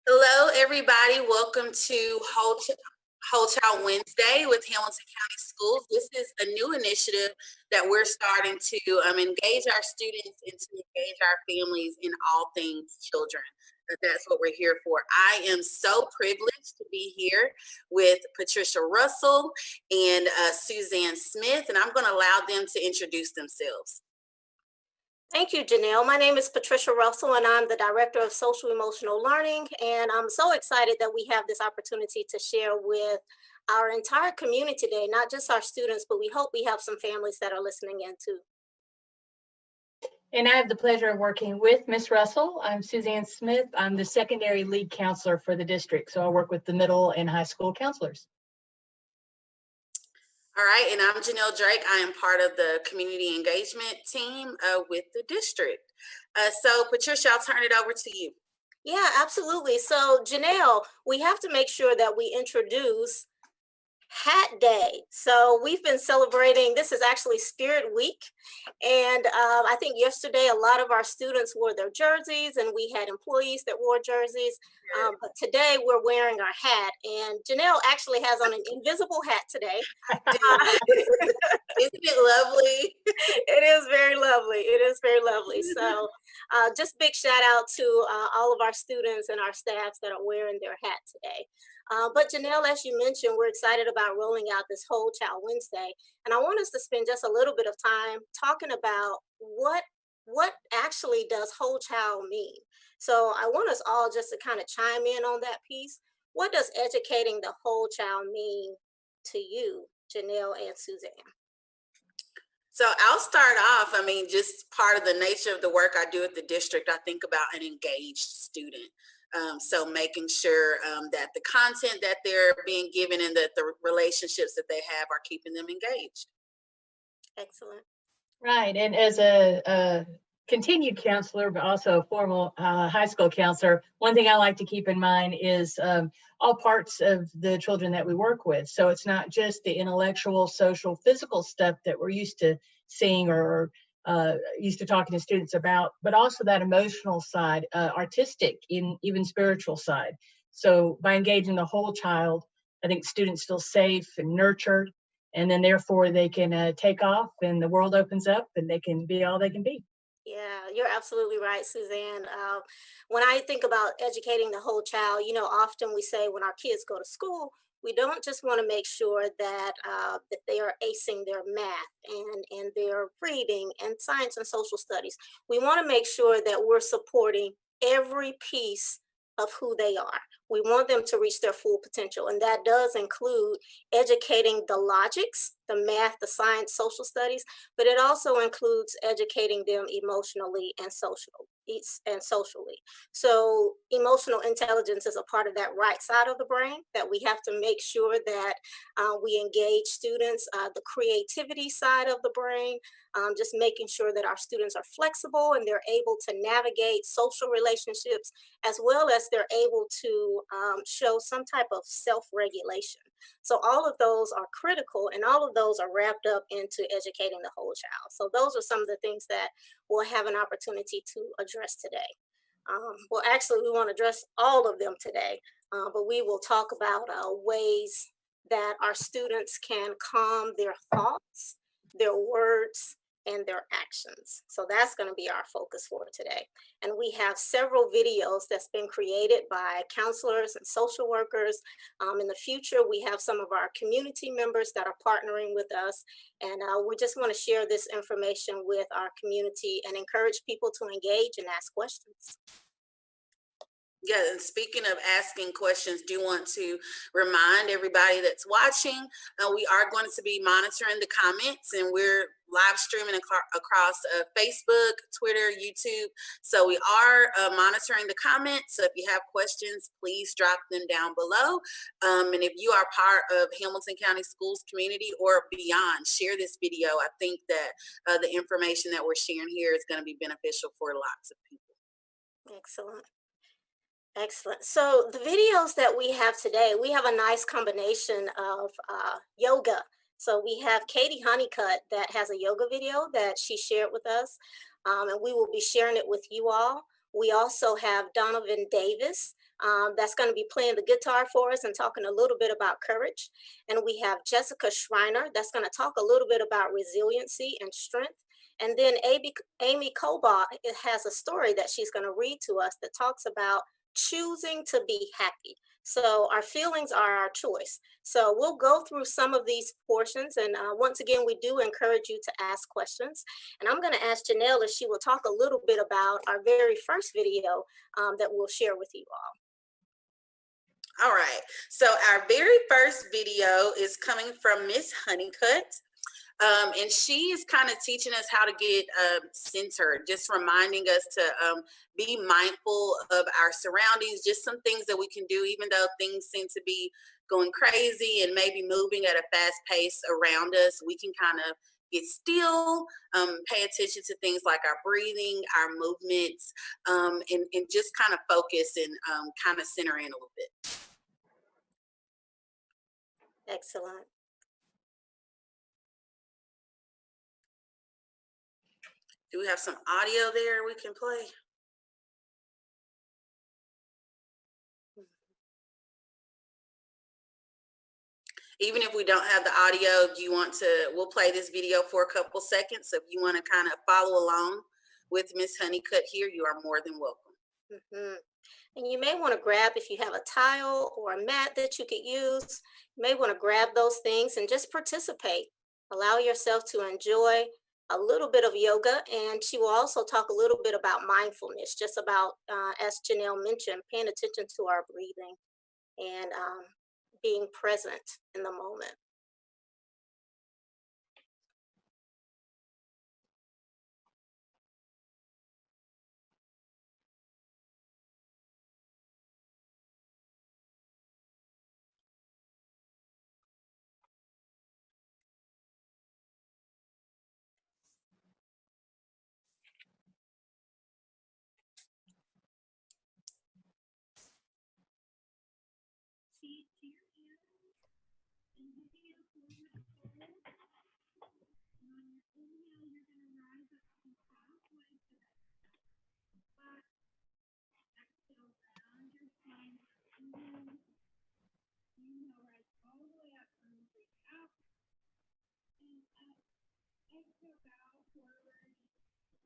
Hello, everybody. Welcome to Whole Child Wednesday with Hamilton County Schools. This is a new initiative that we're starting to engage our students and to engage our families in all things children. That's what we're here for. I am so privileged to be here with Patricia Russell and Suzanne Smith, and I'm going to allow them to introduce themselves. Thank you, Janelle. My name is Patricia Russell, and I'm the Director of Social Emotional Learning. And I'm so excited that we have this opportunity to share with our entire community today, not just our students, but we hope we have some families that are listening in too. And I have the pleasure of working with Ms. Russell. I'm Suzanne Smith. I'm the secondary lead counselor for the district. So I work with the middle and high school counselors. All right, and I'm Janelle Drake. I am part of the community engagement team with the district. So Patricia, I'll turn it over to you. Yeah, absolutely. So Janelle, we have to make sure that we introduce Hat Day. So we've been celebrating, this is actually Spirit Week. And I think yesterday a lot of our students wore their jerseys and we had employees that wore jerseys. But today we're wearing our hat. And Janelle actually has on an invisible hat today. Isn't it lovely? It is very lovely. It is very lovely. So just big shout out to all of our students and our staffs that are wearing their hat today. But Janelle, as you mentioned, we're excited about rolling out this Whole Child Wednesday. And I want us to spend just a little bit of time talking about what actually does whole child mean. So I want us all just to kind of chime in on that piece. What does educating the whole child mean to you, Janelle and Suzanne? So I'll start off. Just part of the nature of the work I do at the district, I think about an engaged student. So making sure that the content that they're being given and that the relationships that they have are keeping them engaged. Excellent. Right. And as a continued counselor, but also a formal high school counselor, one thing I like to keep in mind is all parts of the children that we work with. So it's not just the intellectual, social, physical stuff that we're used to seeing or used to talking to students about, but also that emotional side, artistic, even spiritual side. So by engaging the whole child, I think students feel safe and nurtured, and then therefore they can take off and the world opens up and they can be all they can be. Yeah, you're absolutely right, Suzanne. When I think about educating the whole child, often we say when our kids go to school, we don't just want to make sure that they are acing their math and their reading and science and social studies. We want to make sure that we're supporting every piece of who they are. We want them to reach their full potential, and that does include educating the logics, the math, the science, social studies, but it also includes educating them emotionally and socially. So emotional intelligence is a part of that right side of the brain that we have to make sure that we engage students. The creativity side of the brain, just making sure that our students are flexible and they're able to navigate social relationships, as well as they're able to show some type of self-regulation. So all of those are critical, and all of those are wrapped up into educating the whole child. So those are some of the things that we'll have an opportunity to address today. Well, actually, we want to address all of them today, but we will talk about ways that our students can calm their thoughts, their words, and their actions. So that's going to be our focus for today. And we have several videos that's been created by counselors and social workers. In the future, we have some of our community members that are partnering with us. And we just want to share this information with our community and encourage people to engage and ask questions. Yeah, and speaking of asking questions, do want to remind everybody that's watching, we are going to be monitoring the comments, and we're live streaming across Facebook, Twitter, YouTube. So we are monitoring the comments. So if you have questions, please drop them down below. And if you are part of Hamilton County Schools community or beyond, share this video. I think that the information that we're sharing here is going to be beneficial for lots of people. Excellent. Excellent. So the videos that we have today, we have a nice combination of yoga. So we have Katie Honeycutt that has a yoga video that she shared with us, and we will be sharing it with you all. We also have Donovan Davis that's going to be playing the guitar for us and talking a little bit about courage. And we have Jessica Schreiner that's going to talk a little bit about resiliency and strength. And then Amy Cobalt has a story that she's going to read to us that talks about choosing to be happy. So our feelings are our choice. So we'll go through some of these portions. And once again, we do encourage you to ask questions. And I'm going to ask Janelle if she will talk a little bit about our very first video that we'll share with you all. All right, so our very first video is coming from Miss Honeycutt. And she is kind of teaching us how to get centered, just reminding us to be mindful of our surroundings, just some things that we can do, even though things seem to be going crazy and maybe moving at a fast pace around us. We can kind of get still, pay attention to things like our breathing, our movements, and just kind of focus and kind of center in a little bit. Excellent. Do we have some audio there we can play? Even if we don't have the audio, do you want to, we'll play this video for a couple seconds. So if you want to kind of follow along with Miss Honeycutt here, you are more than welcome. Mm-hmm. And you may want to grab, if you have a tile or a mat that you could use, you may want to grab those things and just participate. Allow yourself to enjoy a little bit of yoga. And she will also talk a little bit about mindfulness, just about, as Janelle mentioned, paying attention to our breathing and being present in the moment.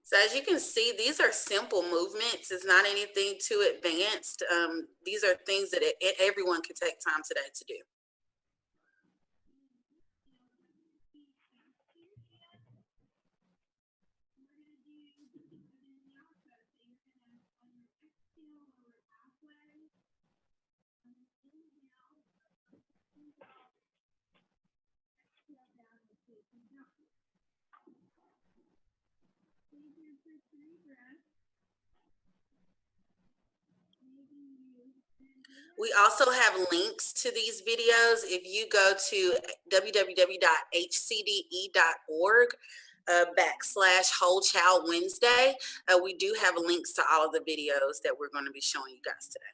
So as you can see, these are simple movements. It's not anything too advanced. These are things that everyone can take time today to do. We also have links to these videos. If you go to www.hcde.org /Whole Child Wednesday, we do have links to all of the videos that we're going to be showing you guys today.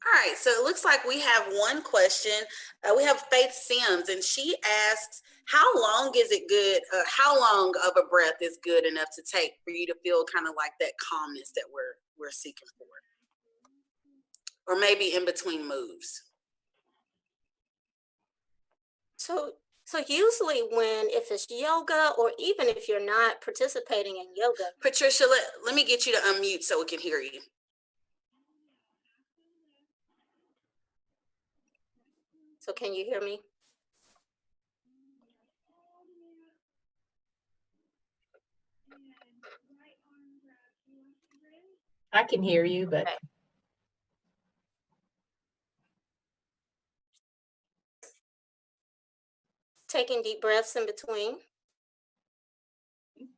All right, so it looks like we have one question. We have Faith Sims, and she asks, how long is it good? How long of a breath is good enough to take for you to feel kind of like that calmness that we're seeking for, or maybe in between moves? So usually if it's yoga, or even if you're not participating in yoga. Patricia, let me get you to unmute so we can hear you. So can you hear me? I can hear you, but Okay. Taking deep breaths in between.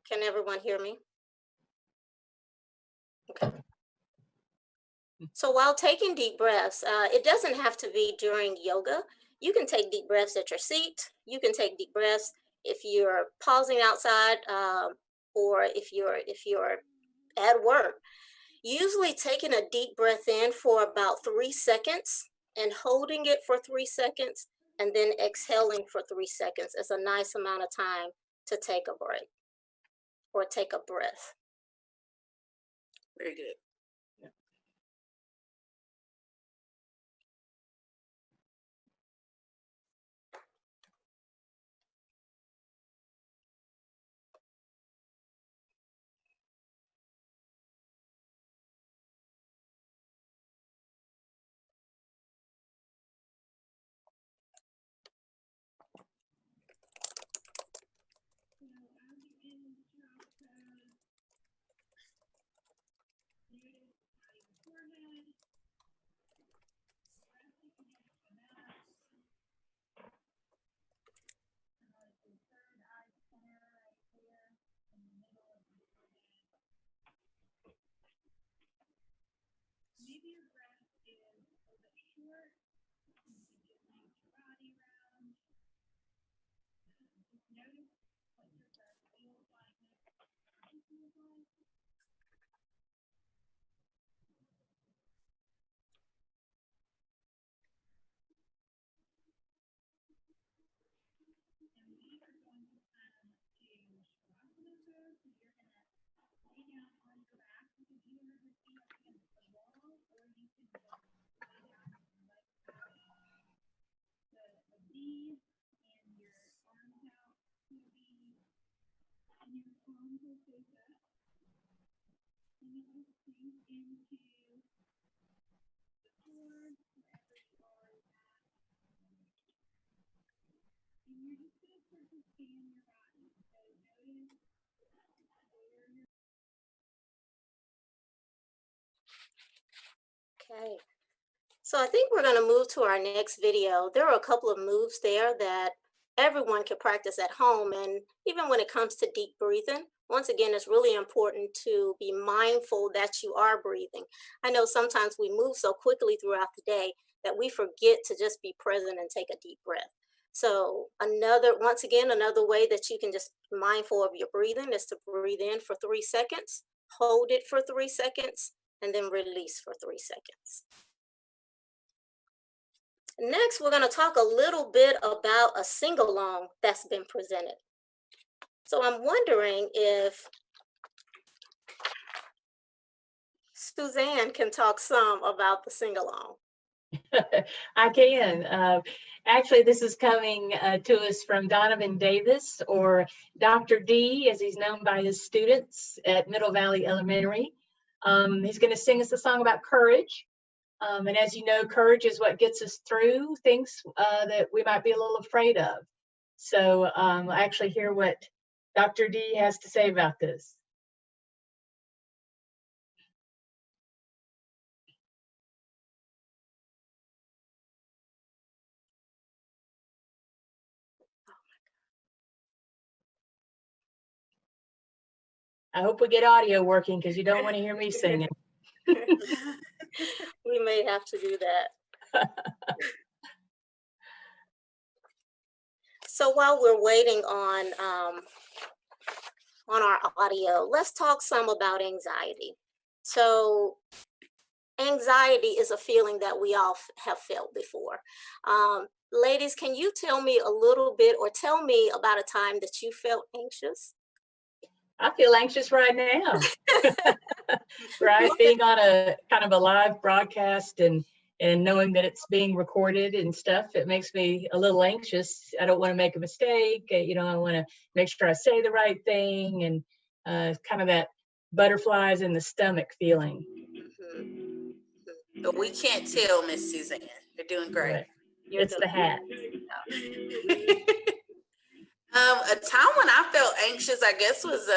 Can everyone hear me? Okay. So while taking deep breaths, it doesn't have to be during yoga. You can take deep breaths at your seat. You can take deep breaths if you're pausing outside, or if you're at work. Usually taking a deep breath in for about 3 seconds and holding it for 3 seconds, and then exhaling for 3 seconds is a nice amount of time to take a break or take a breath. Very good. Okay. So I think we're going to move to our next video. There are a couple of moves there that everyone can practice at home. And even when it comes to deep breathing, once again, it's really important to be mindful that you are breathing. I know sometimes we move so quickly throughout the day that we forget to just be present and take a deep breath. So once again, another way that you can just be mindful of your breathing is to breathe in for 3 seconds, hold it for 3 seconds, and then release for 3 seconds. Next, we're going to talk a little bit about a sing-along that's been presented. So I'm wondering if Suzanne can talk some about the sing-along. I can. Actually, this is coming to us from Donovan Davis, or Dr. D, as he's known by his students at Middle Valley Elementary. He's going to sing us a song about courage. And as you know, courage is what gets us through things that we might be a little afraid of. So I actually hear what Dr. D has to say about this. I hope we get audio working because you don't want to hear me singing. We may have to do that. So while we're waiting on our audio, let's talk some about anxiety. So anxiety is a feeling that we all have felt before. Ladies, can you tell me a little bit or tell me about a time that you felt anxious? I feel anxious right now. Right, being on a kind of a live broadcast and knowing that it's being recorded and stuff, it makes me a little anxious. I don't want to make a mistake. I want to make sure I say the right thing, and kind of that butterflies in the stomach feeling. But we can't tell, Miss Suzanne. You're doing great. Right. It's the hat. A time when I felt anxious, I guess, was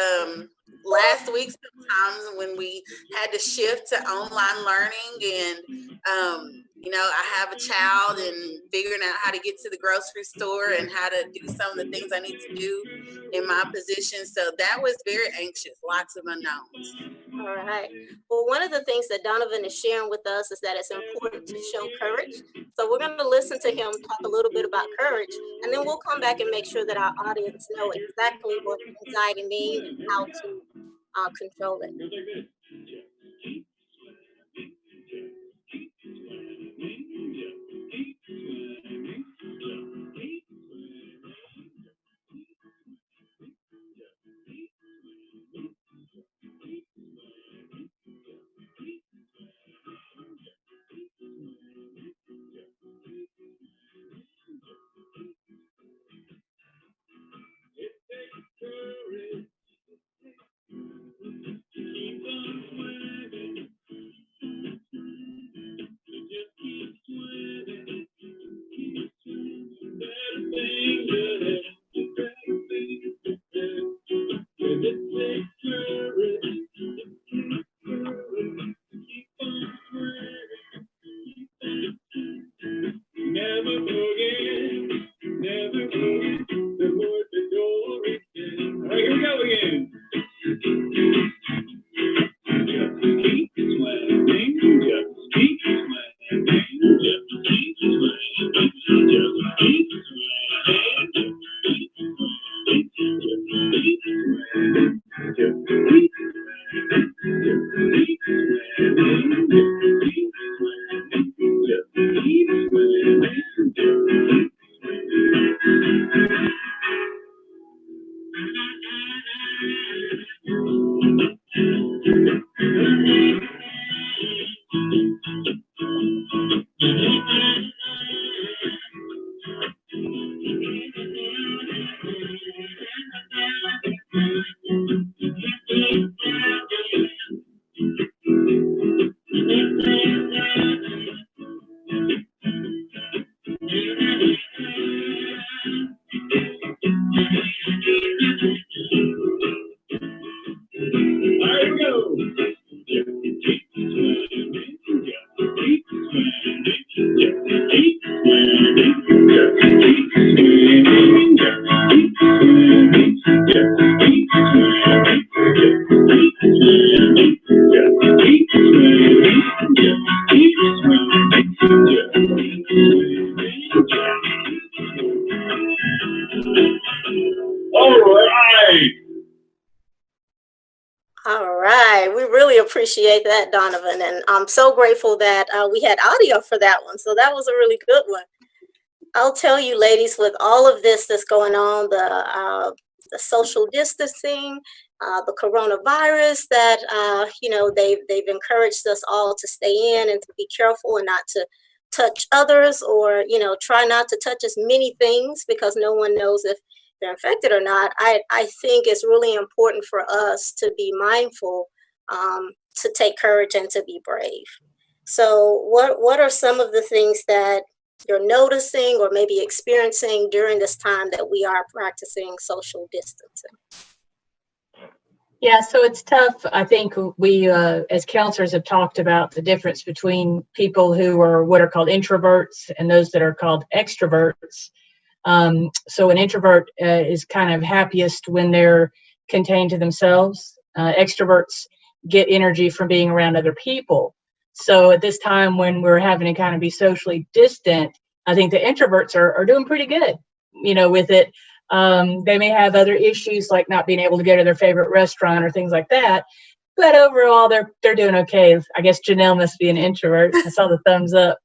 last week sometimes when we had to shift to online learning, and I have a child and figuring out how to get to the grocery store and how to do some of the things I need to do in my position. So that was very anxious, lots of unknowns. All right. Well, one of the things that Donovan is sharing with us is that it's important to show courage. So we're going to listen to him talk a little bit about courage, and then we'll come back and make sure that our audience know exactly what anxiety means and how to control it. Appreciate that, Donovan, and I'm so grateful that we had audio for that one. So that was a really good one. I'll tell you, ladies, with all of this that's going on, the social distancing, the coronavirus, that they've encouraged us all to stay in and to be careful and not to touch others, or try not to touch as many things because no one knows if they're infected or not. I think it's really important for us to be mindful, to take courage and to be brave. So what are some of the things that you're noticing or maybe experiencing during this time that we are practicing social distancing? Yeah, so it's tough. I think we, as counselors, have talked about the difference between people who are what are called introverts and those that are called extroverts. So an introvert is kind of happiest when they're contained to themselves. Extroverts get energy from being around other people. So at this time when we're having to kind of be socially distant, I think the introverts are doing pretty good, with it. They may have other issues like not being able to go to their favorite restaurant or things like that. But overall, they're doing okay. I guess Janelle must be an introvert. I saw the thumbs up.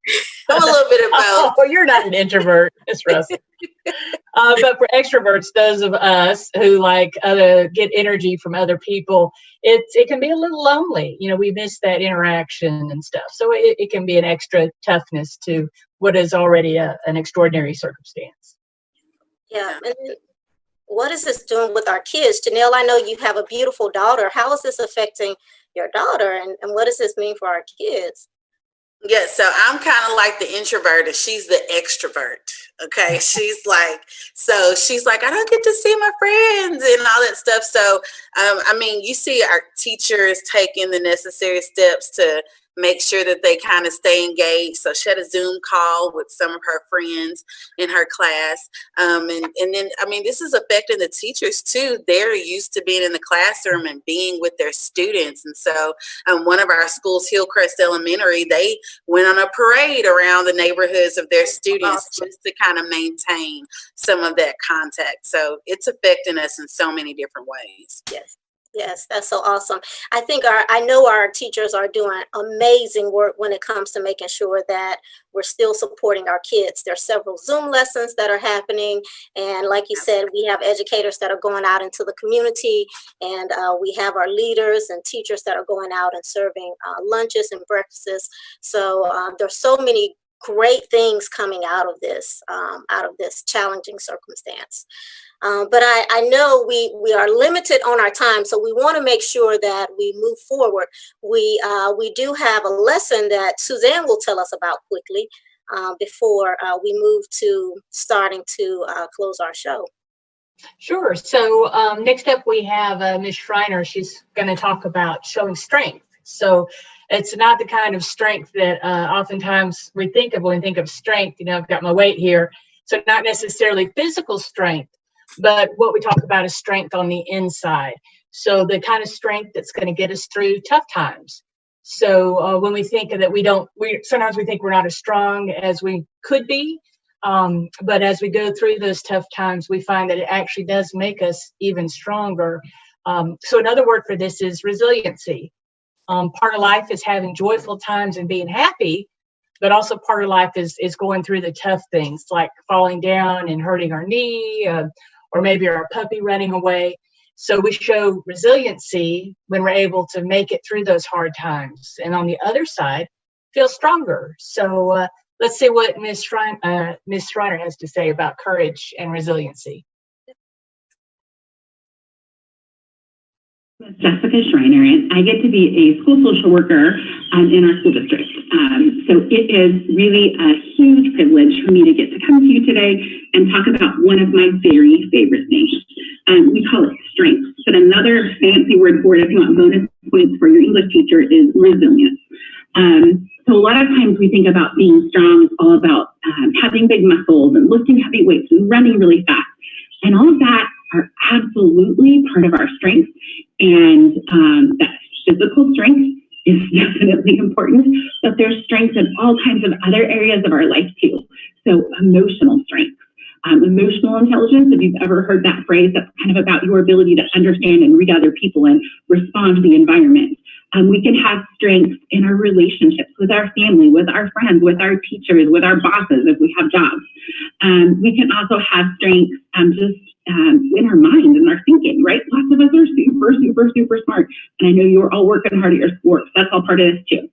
I'm a little bit of both. Oh, you're not an introvert, Miss Russell. But for extroverts, those of us who get energy from other people, it can be a little lonely. We miss that interaction and stuff. So it can be an extra toughness to what is already an extraordinary circumstance. Yeah. And then what is this doing with our kids? Janelle, I know you have a beautiful daughter. How is this affecting your daughter? And what does this mean for our kids? Yeah, so I'm kind of like the introvert and she's the extrovert. Okay. She's like, I don't get to see my friends and all that stuff. So, you see our teachers taking the necessary steps to make sure that they kind of stay engaged. So she had a Zoom call with some of her friends in her class. And then, this is affecting the teachers too. They're used to being in the classroom and being with their students. And so one of our schools, Hillcrest Elementary, they went on a parade around the neighborhoods of their students just to kind of maintain some of that contact. So it's affecting us in so many different ways. Yes. Yes, that's so awesome. I know our teachers are doing amazing work when it comes to making sure that we're still supporting our kids. There's several Zoom lessons that are happening. And like you said, we have educators that are going out into the community, and we have our leaders and teachers that are going out and serving lunches and breakfasts. So there's so many great things coming out of this challenging circumstance. But I know we are limited on our time, so we want to make sure that we move forward. We do have a lesson that Suzanne will tell us about quickly before we move to starting to close our show. Sure. So next up we have Ms. Schreiner. She's going to talk about showing strength. So it's not the kind of strength that oftentimes we think of when we think of strength. I've got my weight here. So not necessarily physical strength, but what we talk about is strength on the inside. So the kind of strength that's going to get us through tough times. So when we think that sometimes we think we're not as strong as we could be. But as we go through those tough times, we find that it actually does make us even stronger. So another word for this is resiliency. Part of life is having joyful times and being happy, but also part of life is going through the tough things like falling down and hurting our knee, or maybe our puppy running away. So we show resiliency when we're able to make it through those hard times. And on the other side, feel stronger. So let's see what Ms. Schreiner has to say about courage and resiliency. Jessica Schreiner, and I get to be a school social worker in our school district. So it is really a huge privilege for me to get to come to you today and talk about one of my very favorite things. We call it strength, but another fancy word for it, if you want bonus points for your English teacher, is resilience. So a lot of times we think about being strong is all about having big muscles and lifting heavy weights and running really fast. And all of that are absolutely part of our strength. And that physical strength is definitely important, but there's strength in all kinds of other areas of our life too. So emotional strength, emotional intelligence, if you've ever heard that phrase, that's kind of about your ability to understand and read other people and respond to the environment. We can have strength in our relationships with our family, with our friends, with our teachers, with our bosses if we have jobs. We can also have strength just in our mind and our thinking, right? Lots of us are super smart. And I know you're all working hard at your schoolwork. So that's all part of this too.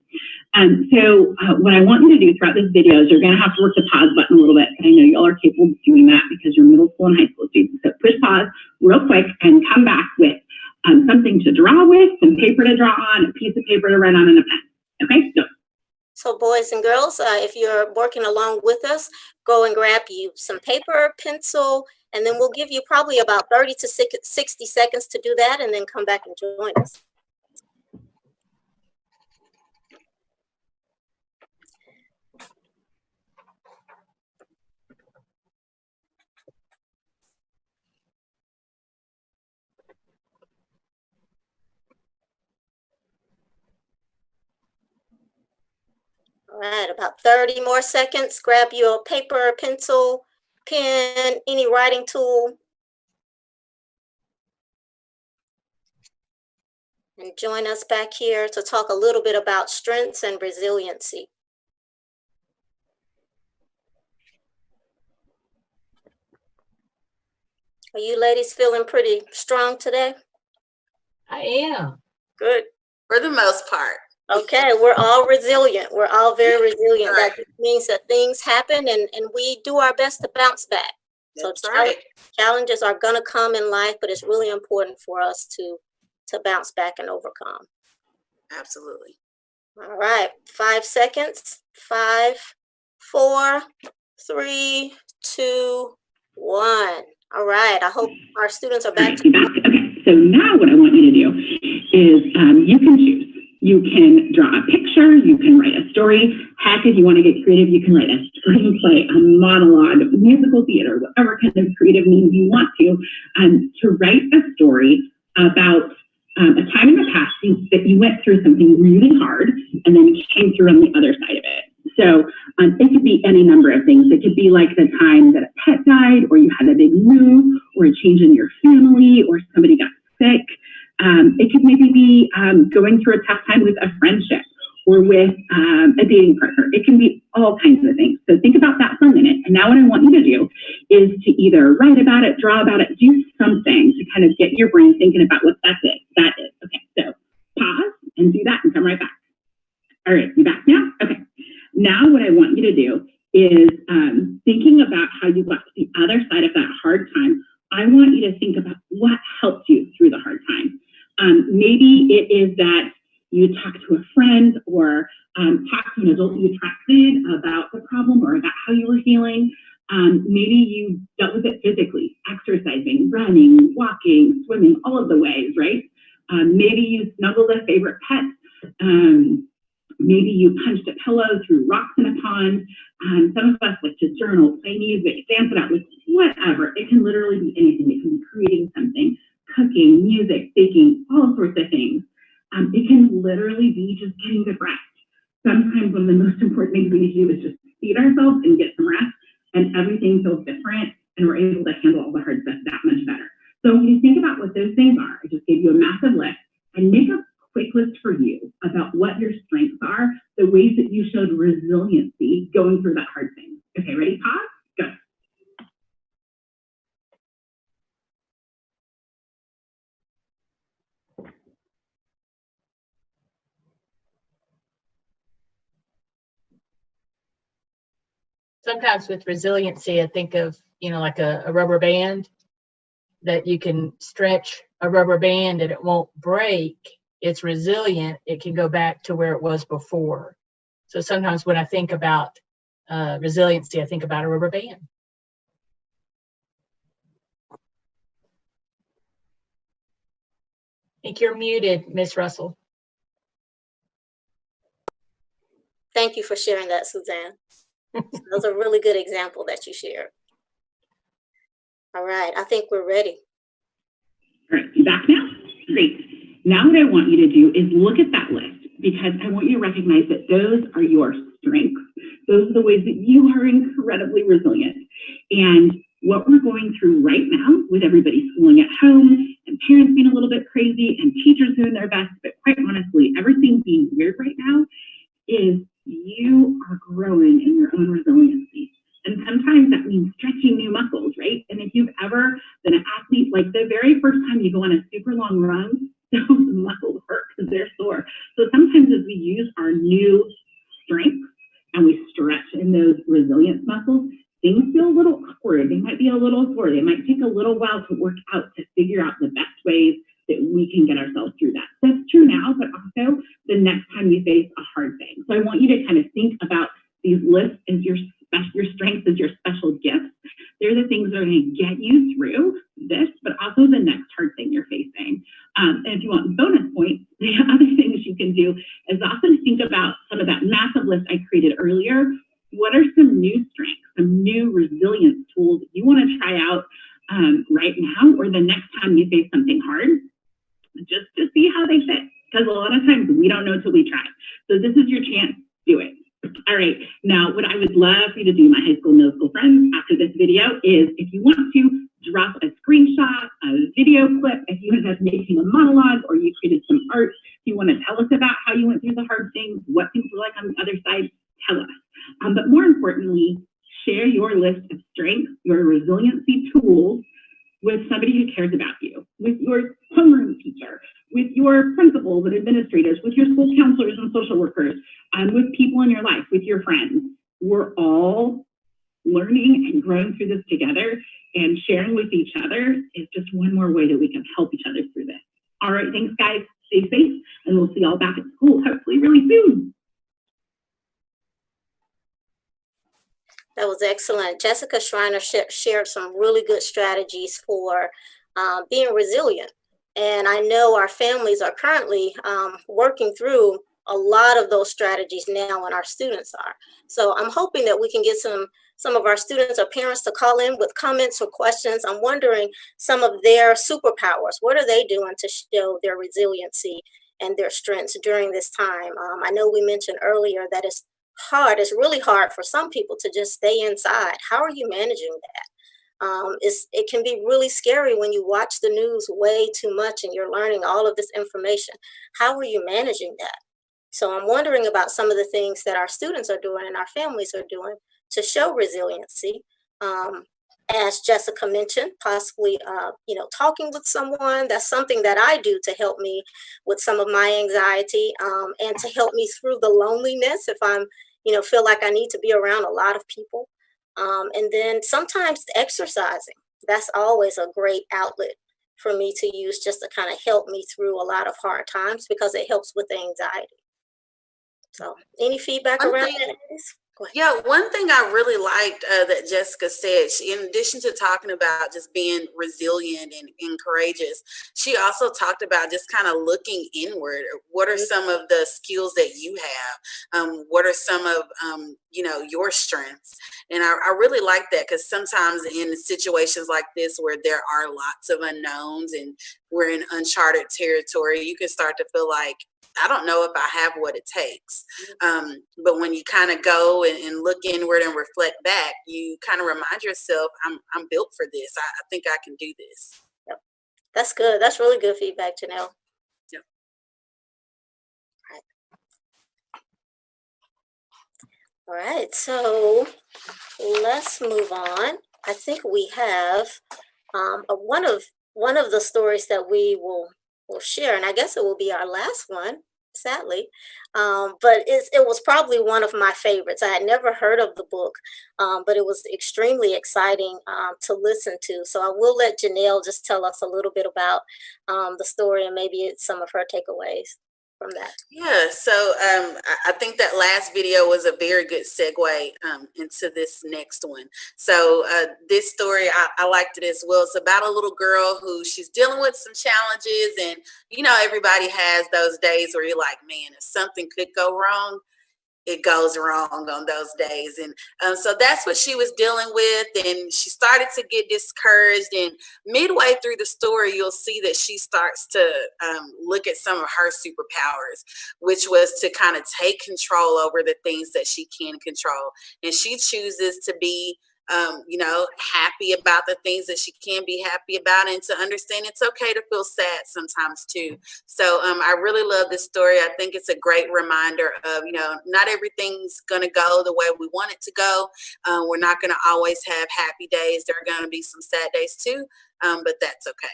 So what I want you to do throughout this video is you're going to have to work the pause button a little bit. And I know y'all are capable of doing that because you're middle school and high school students. So push pause real quick and come back with something to draw with, some paper to draw on, a piece of paper to write on, and a pen. Okay, go. So boys and girls, if you're working along with us, go and grab you some paper, pencil, and then we'll give you probably about 30 to 60 seconds to do that, and then come back and join us. All right, about 30 more seconds. Grab your paper, pencil, pen, any writing tool. And join us back here to talk a little bit about strengths and resiliency. Are you ladies feeling pretty strong today? I am. Good. For the most part. Okay, we're all resilient. We're all very resilient. Right. That means that things happen and we do our best to bounce back. That's So right. challenges are gonna come in life, but it's really important for us to bounce back and overcome. Absolutely. All right, 5 seconds. 5, 4, 3, 2, 1. All right, I hope our students are All back. right, you're back. Okay, so now what I want you to do is you can choose. You can draw a picture, you can write a story. Heck, if you want to get creative, you can write a screenplay, a monologue, musical theater, whatever kind of creative means you want to write a story about a time in the past that you went through something really hard and then came through on the other side of it. So it could be any number of things. It could be like the time that a pet died, or you had a big move, or a change in your family, or somebody got sick. It could maybe be going through a tough time with a friendship or with a dating partner. It can be all kinds of things. So think about that for a minute. And now what I want you to do is to either write about it, draw about it, do something to kind of get your brain thinking about what that is. Okay, so pause and do that and come right back. All right, you back now? Okay. Now what I want you to do is thinking about how you got to the other side of that hard time. I want you to think about what helped you through the hard time. Maybe it is that you talked to a friend or talked to an adult you trusted about the problem or about how you were feeling. Maybe you dealt with it physically, exercising, running, walking, swimming, all of the ways, right? Maybe you snuggled a favorite pet. Maybe you punched a pillow, threw rocks in a pond. Some of us like to journal, play music, dance it out, like whatever. It can literally be anything. It can be creating something, cooking, music, baking, all sorts of things. It can literally be just getting good rest. Sometimes one of the most important things we need to do is just feed ourselves and get some rest, and everything feels different, and we're able to handle all the hard stuff that much better. So when you think about what those things are, I just gave you a massive list, and make a quick list for you about what your strengths are, the ways that you showed resiliency going through that hard thing. Okay, ready? Pause, go. Sometimes with resiliency, I think of, like a rubber band, that you can stretch a rubber band and it won't break. It's resilient. It can go back to where it was before. So sometimes when I think about resiliency, I think about a rubber band. I think you're muted, Miss Russell. Thank you for sharing that, Suzanne. That was a really good example that you shared. All right, I think we're ready. All right, you back now? Great. Now what I want you to do is look at that list, because I want you to recognize that those are your strengths. Those are the ways that you are incredibly resilient. And what we're going through right now with everybody schooling at home and parents being a little bit crazy and teachers doing their best, but quite honestly, everything being weird right now, is you are growing in your own resiliency. And sometimes that means stretching new muscles, right? And if you've ever been an athlete, like the very first time you go on a super long run, those muscles hurt because they're sore. So sometimes as we use our new strengths and we stretch in those resilience muscles, things feel a little awkward. They might be a little sore. They might take a little while to work out to figure out the best ways that we can get ourselves through that. That's true now, but also the next time you face a hard thing. So I want you to kind of think about these lists as your strengths as your special gifts. They're the things that are going to get you through this, but also the next hard thing you're facing. And if you want bonus points, the other things you can do is often think about some of that massive list I created earlier. What are some new strengths, some new resilience tools that you want to try out right now, or the next time you face something hard, just to see how they fit? Because a lot of times we don't know till we try. So this is your chance. Do it. Now, what I would love for you to do, my high school, middle school friends, after this video is, if you want to, drop a screenshot, a video clip, if you have making a monologue or you created some art, if you want to tell us about how you went through the hard things, what things were like on the other side, tell us. But more importantly, share your list of strengths, your resiliency tools with somebody who cares about you, with your homeroom teacher, with your principals and administrators, with your school counselors and social workers, with people in your life, with your friends. We're all learning and growing through this together, and sharing with each other is just one more way that we can help each other through this. All right, thanks guys, stay safe, and we'll see you all back at school hopefully really soon. That was excellent. Jessica Schreiner shared some really good strategies for being resilient. And I know our families are currently working through a lot of those strategies now, and our students are. So I'm hoping that we can get some of our students or parents to call in with comments or questions. I'm wondering some of their superpowers. What are they doing to show their resiliency and their strengths during this time? I know we mentioned earlier that it's hard. It's really hard for some people to just stay inside. How are you managing that? It can be really scary when you watch the news way too much and you're learning all of this information. How are you managing that? So I'm wondering about some of the things that our students are doing and our families are doing to show resiliency. As Jessica mentioned, possibly, talking with someone. That's something that I do to help me with some of my anxiety and to help me through the loneliness if I'm, feel like I need to be around a lot of people. And then sometimes exercising. That's always a great outlet for me to use just to kind of help me through a lot of hard times because it helps with the anxiety. So any feedback around that? Go ahead. Yeah, one thing I really liked that Jessica said, in addition to talking about just being resilient and courageous, she also talked about just kind of looking inward. What are some of the skills that you have? What are some of, your strengths? And I really like that because sometimes in situations like this where there are lots of unknowns and we're in uncharted territory, you can start to feel like, I don't know if I have what it takes. But when you kind of go and look inward and reflect back, you kind of remind yourself, I'm built for this. I think I can do this. Yep. That's good. That's really good feedback, Janelle. Yep. All right. So let's move on. I think we have one of the stories that we will share, and I guess it will be our last one, sadly, but it was probably one of my favorites. I had never heard of the book, but it was extremely exciting to listen to. So I will let Janelle just tell us a little bit about the story and maybe some of her takeaways from that. Yeah, so I think that last video was a very good segue into this next one. So this story, I liked it as well. It's about a little girl who she's dealing with some challenges, and everybody has those days where you're like, man, if something could go wrong, it goes wrong on those days. And so that's what she was dealing with, and she started to get discouraged, and midway through the story you'll see that she starts to look at some of her superpowers, which was to kind of take control over the things that she can control, and she chooses to be happy about the things that she can be happy about, and to understand it's okay to feel sad sometimes too. So I really love this story. I think it's a great reminder of, not everything's going to go the way we want it to go. We're not going to always have happy days. There are going to be some sad days too, but that's okay.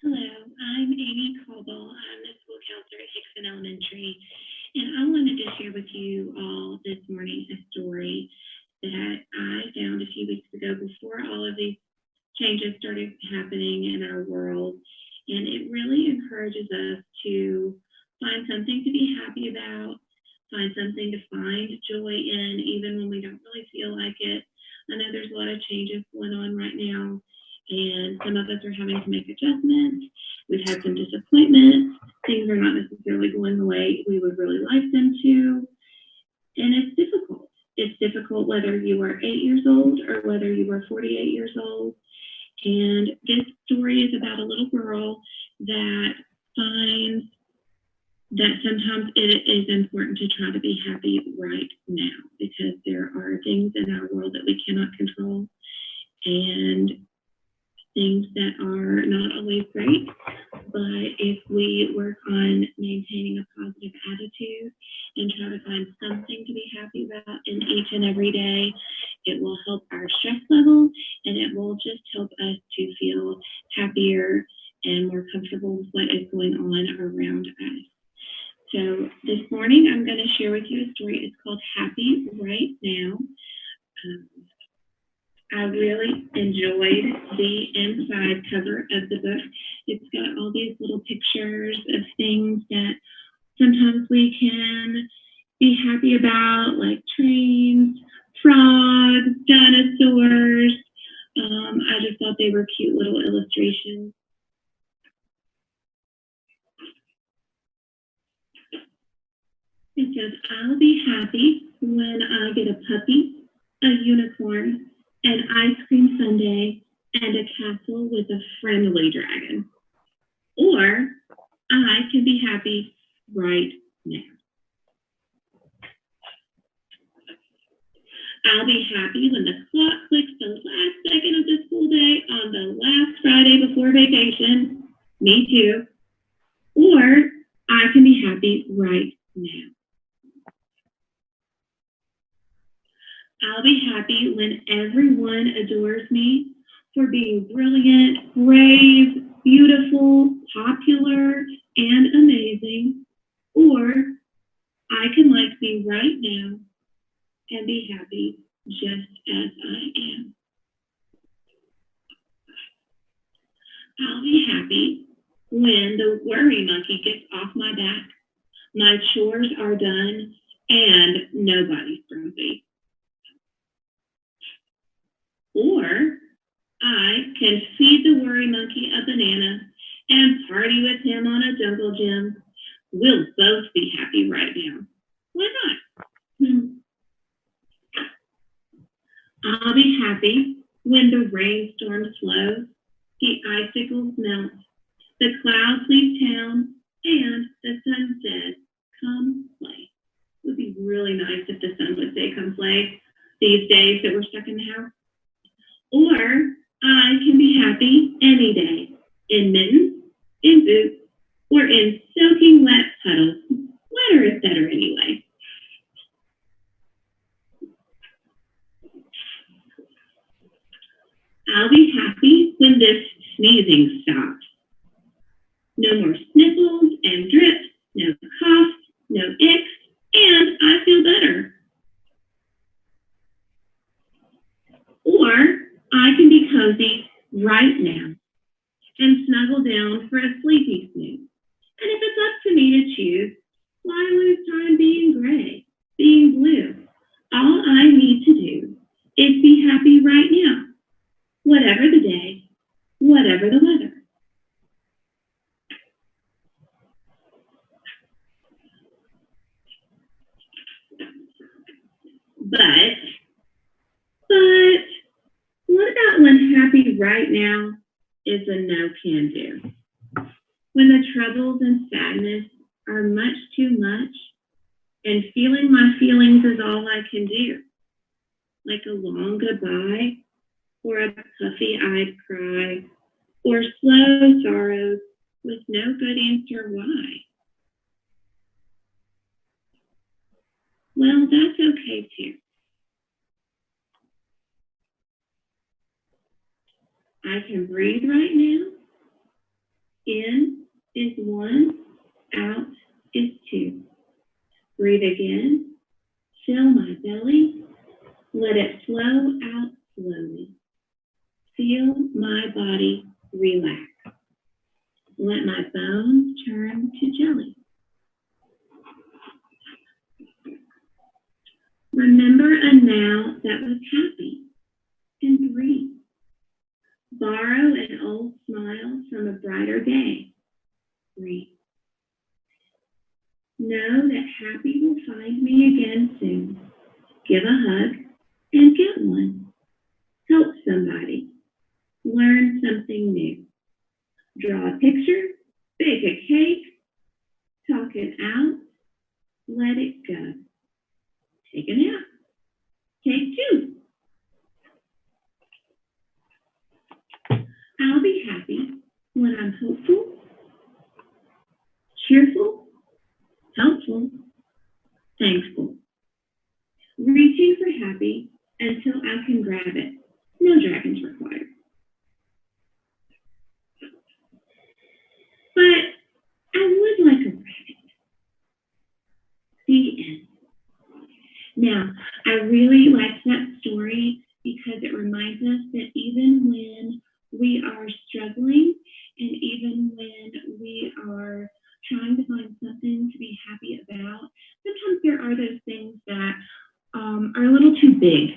Hello, I'm Amy Colville. I'm the school counselor at Hickson Elementary. And I wanted to share with you all this morning a story that I found a few weeks ago before all of these changes started happening in our world. And it really encourages us to find something to be happy about, find something to find joy in, even when we don't really feel like it. I know there's a lot of changes going on right now, and some of us are having to make adjustments. We've had some disappointments. Things are not necessarily going the way we would really like them to. And it's difficult. It's difficult whether you are 8 years old or whether you are 48 years old. And this story is about a little girl that finds that sometimes it is important to try to be happy right now, because there are things in our world that we cannot control and things that are not always great. But if we work on maintaining a positive attitude and try to find something to be happy about in each and every day, it will help our stress level, and it will just help us to feel happier and more comfortable with what is going on around us. So this morning, I'm going to share with you a story. It's called Happy Right Now. I really enjoyed the inside cover of the book. It's got all these little pictures of things that sometimes we can be happy about, like trains, frogs, dinosaurs. I just thought they were cute little illustrations. It says, I'll be happy when I get a puppy, a unicorn, an ice cream sundae, and a castle with a friendly dragon. Or I can be happy right now. I'll be happy when the clock clicks the last second of the school day on the last Friday before vacation. Me too. Or I can be happy right now. I'll be happy when everyone adores me for being brilliant, brave, beautiful, popular, and amazing. Or I can like me right now and be happy just as I am. I'll be happy when the worry monkey gets off my back, my chores are done, and nobody's grumpy. Or I can feed the worry monkey a banana and party with him on a jungle gym. We'll both be happy right now. Why not? I'll be happy when the rainstorm slows, the icicles melt, the clouds leave town, and the sun says, come play. It would be really nice if the sun would say, come play, these days that we're stuck in the house. Or I can be happy any day, in mittens, in boots, or in soaking wet puddles. Wetter is better anyway. I'll be happy when this sneezing stops. No more sniffles and drips, no coughs, no icks, and I feel better. Or I can be cozy right now and snuggle down for a sleepy snooze. And if it's up to me to choose, why lose time being gray, being blue? All I need to do is be happy right now, whatever the day, whatever the weather. But what about when happy right now is a no can do? When the troubles and sadness are much too much and feeling my feelings is all I can do, like a long goodbye or a puffy-eyed cry or slow sorrows with no good answer why. Well, that's okay too. I can breathe right now. In is 1, out is 2. Breathe again. Fill my belly. Let it flow out slowly. Feel my body relax. Let my bones turn to jelly. Remember a now that was happy and breathe. Borrow an old smile from a brighter day. Breathe. Know that happy will find me again soon. Give a hug and get one. Help somebody. Learn something new. Draw a picture, bake a cake, talk it out, let it go. Take a nap. Take two. I'll be happy when I'm hopeful, cheerful, helpful, thankful. Reaching for happy until I can grab it. No dragons required. But I would like a rabbit. The end. Now, I really liked that story because it reminds us that even when we are struggling and even when we are trying to find something to be happy about, sometimes there are those things that are a little too big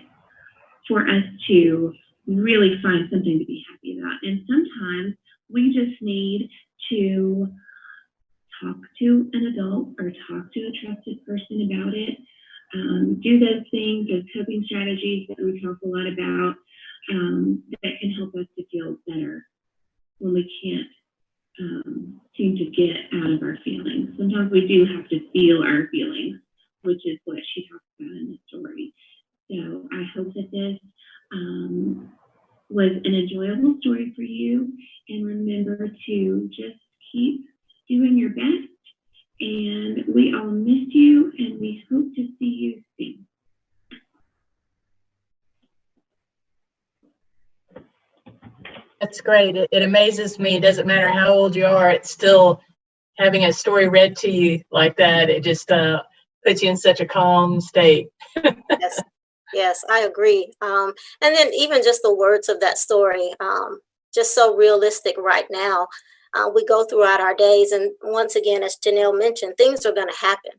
for us to really find something to be happy about. And sometimes we just need to talk to an adult or talk to a trusted person about it. Do those things, those coping strategies that we talk a lot about, that can help us to feel better when we can't seem to get out of our feelings. Sometimes we do have to feel our feelings, which is what she talks about in the story. So I hope that this was an enjoyable story for you, and remember to just keep doing your best. And we all missed you, and we hope to see you soon. That's great. It amazes me. It doesn't matter how old you are. It's still having a story read to you like that. It just puts you in such a calm state. Yes, yes, I agree. And then even just the words of that story, just so realistic right now. We go throughout our days, and once again, as Janelle mentioned, things are going to happen,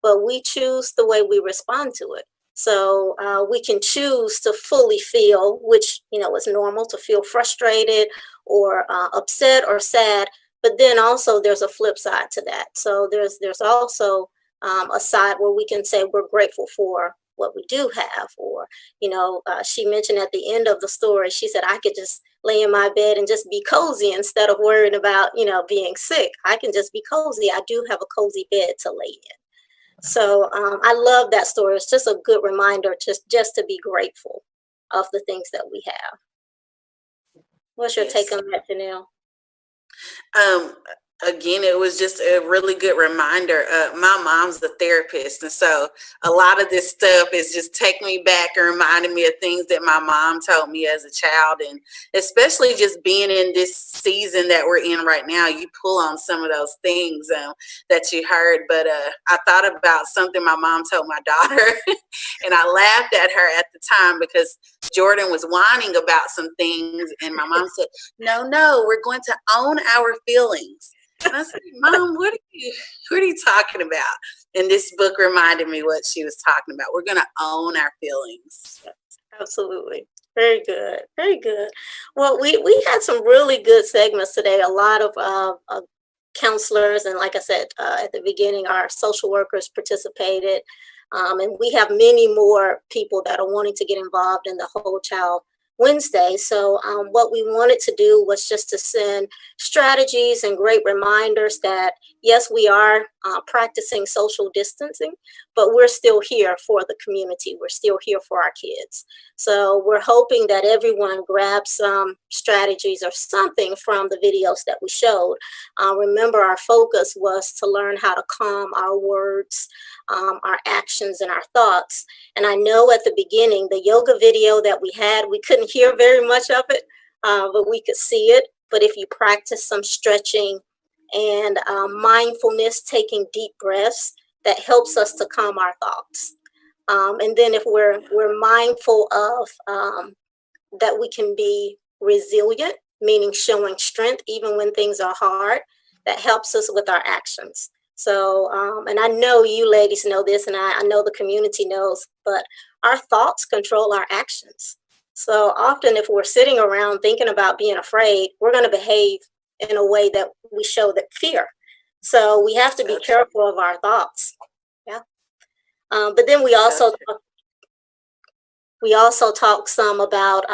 but we choose the way we respond to it. So we can choose to fully feel, which is normal, to feel frustrated or upset or sad. But then also there's a flip side to that. So there's also a side where we can say we're grateful for what we do have, or she mentioned at the end of the story, she said, I could just lay in my bed and just be cozy instead of worrying about being sick. I can just be cozy. I do have a cozy bed to lay in. So I love that story. It's just a good reminder just to be grateful of the things that we have. What's your take on that, Janelle? Again, it was just a really good reminder. My mom's a therapist, and so a lot of this stuff is just taking me back and reminding me of things that my mom told me as a child, and especially just being in this season that we're in right now, you pull on some of those things that you heard. But I thought about something my mom told my daughter, and I laughed at her at the time because Jordan was whining about some things, and my mom said, no, we're going to own our feelings. And I said, Mom, what are you talking about? And this book reminded me what she was talking about. We're going to own our feelings. Absolutely. Very good. Very good. Well, we had some really good segments today. A lot of counselors, and like I said at the beginning, our social workers participated. And we have many more people that are wanting to get involved in the Whole Child Wednesday. So what we wanted to do was just to send strategies and great reminders that, yes, we are practicing social distancing, but we're still here for the community. We're still here for our kids. So we're hoping that everyone grabs some strategies or something from the videos that we showed. Remember, our focus was to learn how to calm our words, our actions, and our thoughts. And I know at the beginning, the yoga video that we had, we couldn't hear very much of it, but we could see it. But if you practice some stretching and mindfulness, taking deep breaths, that helps us to calm our thoughts. And then if we're mindful of that we can be resilient, meaning showing strength even when things are hard, that helps us with our actions. So, and I know you ladies know this, and I know the community knows, but our thoughts control our actions. So often if we're sitting around thinking about being afraid, we're going to behave in a way that we show that fear. So we have to be careful of our thoughts. Yeah. But then we also talk some about,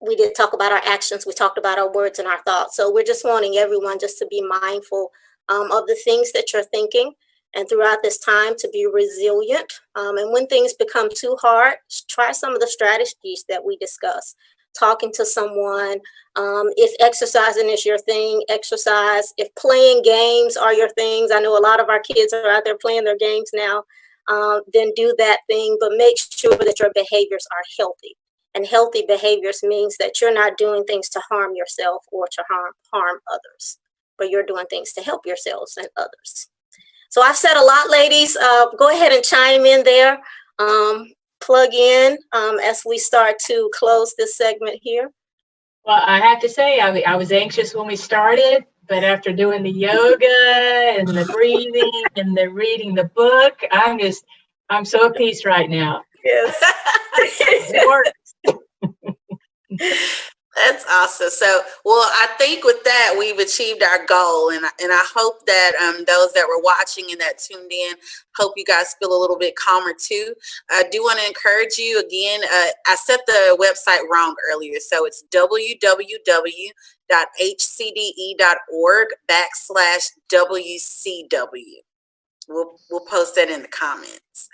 we did talk about our actions. We talked about our words and our thoughts. So we're just wanting everyone just to be mindful of the things that you're thinking, and throughout this time to be resilient. And when things become too hard, try some of the strategies that we discuss. Talking to someone, if exercising is your thing, exercise. If playing games are your things, I know a lot of our kids are out there playing their games now, then do that thing, but make sure that your behaviors are healthy. And healthy behaviors means that you're not doing things to harm yourself or to harm others, but you're doing things to help yourselves and others. So I've said a lot, ladies. Go ahead and chime in there. Plug in as we start to close this segment here. Well, I have to say, I was anxious when we started, but after doing the yoga and the breathing and the reading the book, I'm so at peace right now. Yes. It works. That's awesome. So, well, I think with that, we've achieved our goal. And I hope that those that were watching and that tuned in, hope you guys feel a little bit calmer too. I do want to encourage you again. I set the website wrong earlier. So it's www.hcde.org/WCW. We'll post that in the comments.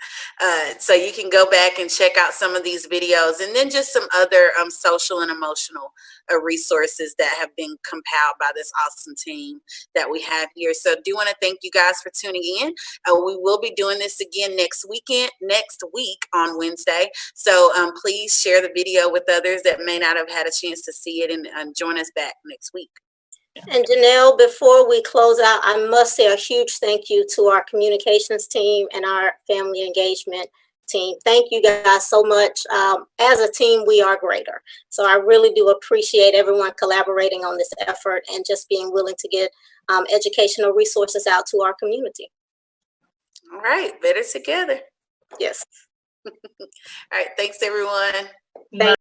So you can go back and check out some of these videos, and then just some other social and emotional resources that have been compiled by this awesome team that we have here. So do want to thank you guys for tuning in. We will be doing this again next week on Wednesday. So please share the video with others that may not have had a chance to see it, and join us back next week. And Janelle, before we close out, I must say a huge thank you to our communications team and our family engagement team. Thank you guys so much. As a team, we are greater. So I really do appreciate everyone collaborating on this effort and just being willing to get educational resources out to our community. All right, better together. Yes. All right, thanks everyone.